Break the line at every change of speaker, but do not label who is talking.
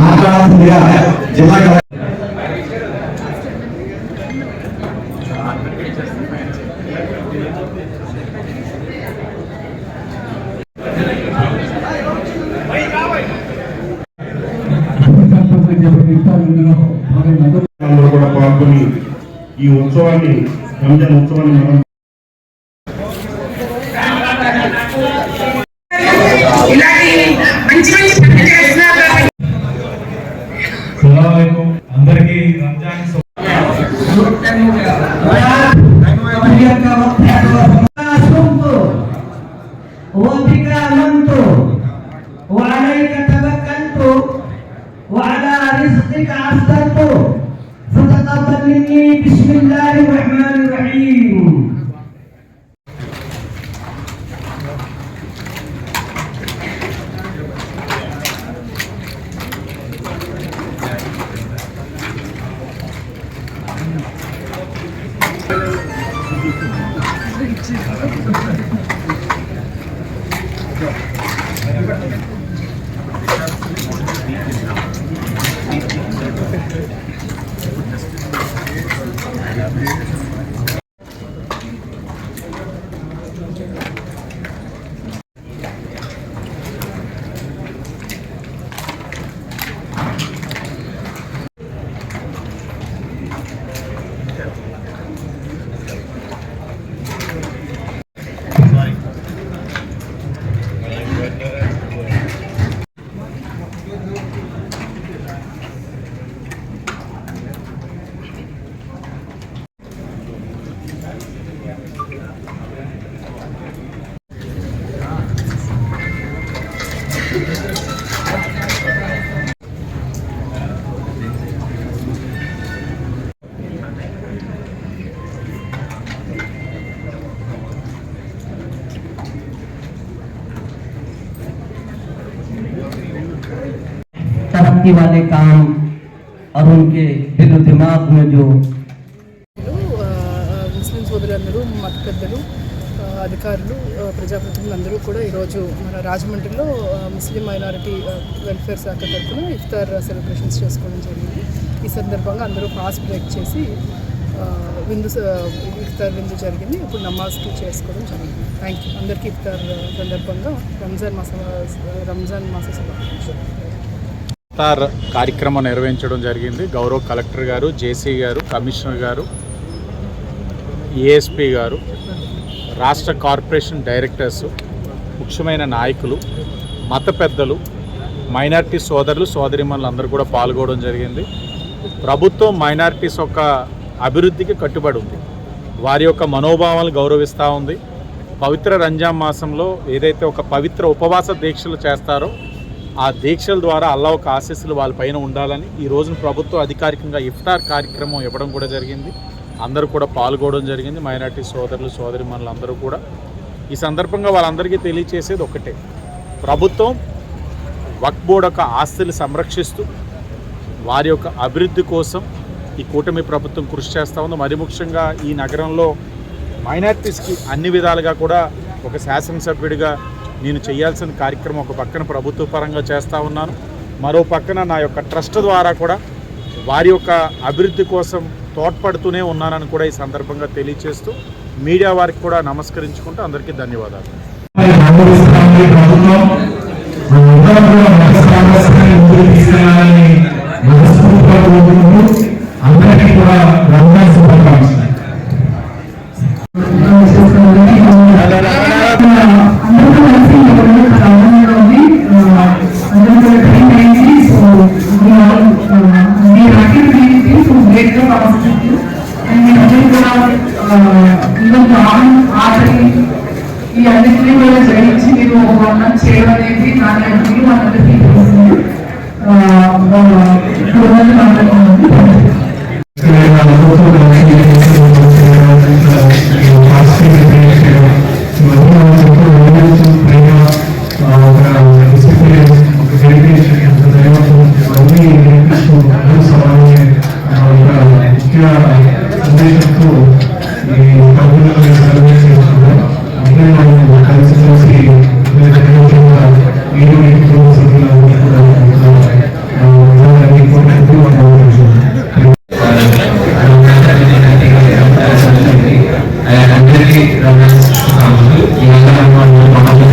మాట్లాడాల్సిందిగా జిల్లా
కూడా పాల్గొని ఈ ఉత్సవాన్ని రంజాన్ ఉత్సవాన్ని మనం అందరికీ రంజాన్
तरक्की वाले काम और उनके दिल दिमाग में जो
ముస్లిం సోదరులందరూ మత పెద్దలు అధికారులు ప్రజాప్రతినిధులు అందరూ కూడా ఈరోజు మన రాజమండ్రిలో ముస్లిం మైనారిటీ వెల్ఫేర్ శాఖ తరఫున ఇఫ్తార్ సెలబ్రేషన్స్ చేసుకోవడం జరిగింది. ఈ సందర్భంగా అందరూ ఫాస్ట్ బ్రేక్ చేసి ఇఫ్తార్ విందు జరిగింది. ఇప్పుడు నమాజ్కి చేసుకోవడం జరిగింది. Thank you. అందరికీ ఇఫ్తార్ సందర్భంగా రంజాన్ మాస శుభాకాంక్షలు.
ఇఫ్తార్ కార్యక్రమం నిర్వహించడం జరిగింది. గౌరవ కలెక్టర్ గారు, జేసీ గారు, కమిషనర్ గారు, ఏఎస్పీ గారు, రాష్ట్ర కార్పొరేషన్ డైరెక్టర్స్, ముఖ్యమైన నాయకులు, మత పెద్దలు, మైనారిటీ సోదరులు సోదరిమణులు అందరూ కూడా పాల్గొనడం జరిగింది. ప్రభుత్వం మైనారిటీస్ యొక్క అభివృద్ధికి కట్టుబడి ఉంది. వారి యొక్క మనోభావాలను గౌరవిస్తూ ఉంది. పవిత్ర రంజాన్ మాసంలో ఏదైతే ఒక పవిత్ర ఉపవాస దీక్షలు చేస్తారో ఆ దీక్షల ద్వారా అల్లా ఒక ఆశీస్సులు వాళ్ళపైన ఉండాలని ఈ రోజున ప్రభుత్వం అధికారికంగా ఇఫ్తార్ కార్యక్రమం ఇవ్వడం కూడా జరిగింది. అందరూ కూడా పాల్గొనడం జరిగింది. మైనారిటీ సోదరులు సోదరిమణులు అందరూ కూడా ఈ సందర్భంగా వాళ్ళందరికీ తెలియచేసేది ఒకటే, ప్రభుత్వం వక్ఫ్ బోర్డు యొక్క ఆస్తులు సంరక్షిస్తూ వారి యొక్క అభివృద్ధి కోసం ఈ కూటమి ప్రభుత్వం కృషి చేస్తూ ఉంది. మరి ముఖ్యంగా ఈ నగరంలో మైనారిటీస్కి అన్ని విధాలుగా కూడా ఒక శాసనసభ్యుడిగా నేను చేయాల్సిన కార్యక్రమం ఒక పక్కన ప్రభుత్వ పరంగా చేస్తూ ఉన్నాను. మరో పక్కన నా యొక్క ట్రస్ట్ ద్వారా కూడా వారి యొక్క అభివృద్ధి కోసం తోడ్పడుతూనే ఉన్నానని కూడా ఈ సందర్భంగా తెలియజేస్తూ మీడియా వారికి కూడా నమస్కరించుకుంటూ అందరికీ ధన్యవాదాలు.
ఈ అన్నింటినీ కూడా జయించి మీరు వర్ణం చేయడం అనేది నాకు మనందరికీ తెలుస్తుంది.
రంజాన్ శుభాకాంక్షలు. ఈ నెల